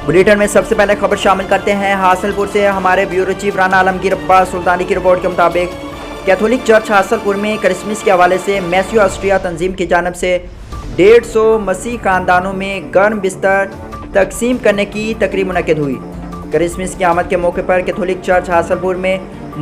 Bulletin में सबसे पहले खबर शामिल करते हैं हासलपुर से। हमारे ब्यूरो चीफ राना आलमगीर अब्बास सुल्तानी की रिपोर्ट के मुताबिक कैथोलिक चर्च हासलपुर में क्रिसमस के हवाले से मैसियो ऑस्ट्रिया तंजीम की जानब से 150 मसीह खानदानों में गर्म बिस्तर तकसीम करने की तकरीब मुनक्किद हुई। क्रिसमस की आमद के मौके पर कैथोलिक चर्च हासलपुर में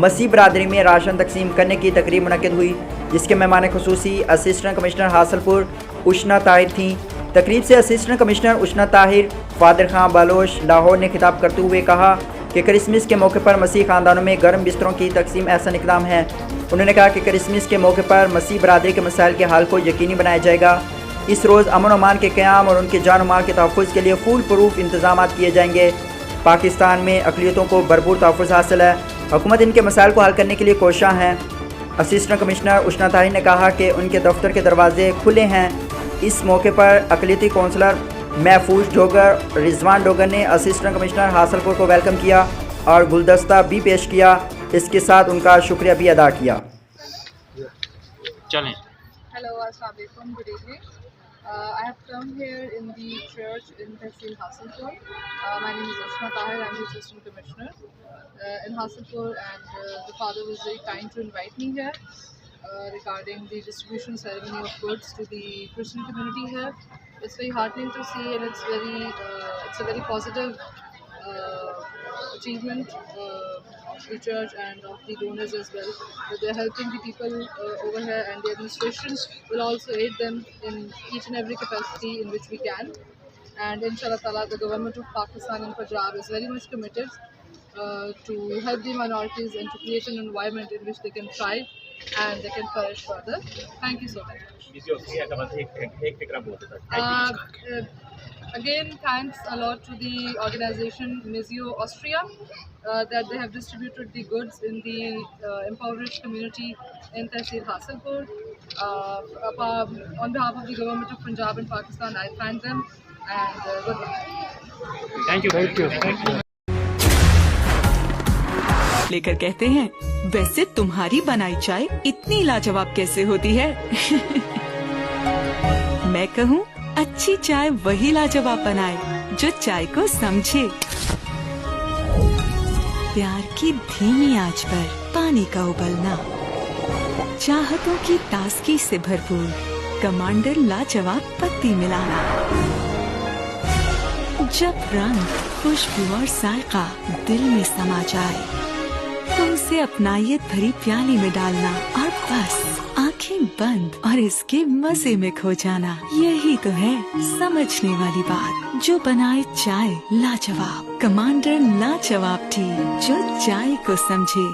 मसीह बरादरी में राशन तकसीम करने की तकरीब मुनक्किद हुई, जिसके मेहमान खुसूसी असिस्टेंट कमिश्नर हासलपुर उशना ताहिर थीं। तकरीब से असिस्टेंट कमिश्नर उशना ताहिर फादर खां बालोश लाहौर ने खिताब करते हुए कहा कि क्रिसमस के मौके पर मसीह खानदानों में गर्म बिस्तरों की तकसीम ऐसा इक़दाम है। उन्होंने कहा कि क्रिसमस के मौके पर मसीह बरादरी के मसाइल के हल को यकीनी बनाया जाएगा। इस रोज़ अमन अमान के क़याम और उनके जान माल के तहफ़्फ़ुज़ के लिए फूल प्रूफ इंतजाम किए जाएंगे। पाकिस्तान में अक़लियतों को भरपूर तहफ़्फ़ुज़ हासिल है, हुकूमत इनके मसाइल को हल करने के लिए कोशां है। असिस्टेंट कमिश्नर उशना ताहिर ने कहा कि उनके दफ्तर के दरवाजे खुले हैं। इस मौके पर अक़लियती कौंसलर महफूज डोगर रिजवान डोगर ने असिस्टेंट कमिश्नर हासलपुर को वेलकम किया और गुलदस्ता भी पेश किया। इसके साथ उनका शुक्रिया भी अदा किया। चलें। Hello, Assalamualaikum. Good evening. I have come here in the church in Tehsil Hasilpur. My name is Ushna Tahir. I'm the assistant commissioner in Hasilpur, and the father was very kind to invite me here regarding the distribution ceremony of goods to the Christian community here. It's very heartening to see, and it's a very positive achievement of the church and of the donors as well. That they're helping the people over here, and the administration will also aid them in each and every capacity in which we can. And inshallah ta'ala, the government of Pakistan and Punjab is very much committed to help the minorities and to create an environment in which they can thrive and they can flourish further. Thank you so much. Again, thanks a lot to the organization Missio Austria that they have distributed the goods in the impoverished community in Tehsil Hasilpur. On behalf of the government of Punjab and Pakistan, I thank them and good luck. Thank you. लेकर कहते हैं, वैसे तुम्हारी बनाई चाय इतनी लाजवाब कैसे होती है? मैं कहूँ, अच्छी चाय वही लाजवाब बनाए जो चाय को समझे। प्यार की धीमी आंच पर पानी का उबलना, चाहतों की ताजगी से भरपूर कमांडर लाजवाब पत्ती मिलाना, जब रंग, खुशबू और जायका दिल में समा जाए, तुमसे अपनायत भरी प्याली में डालना और बस आंखें बंद और इसके मजे में खो जाना। यही तो है समझने वाली बात, जो बनाए चाय लाजवाब। कमांडर लाजवाब टी, जो चाय को समझे।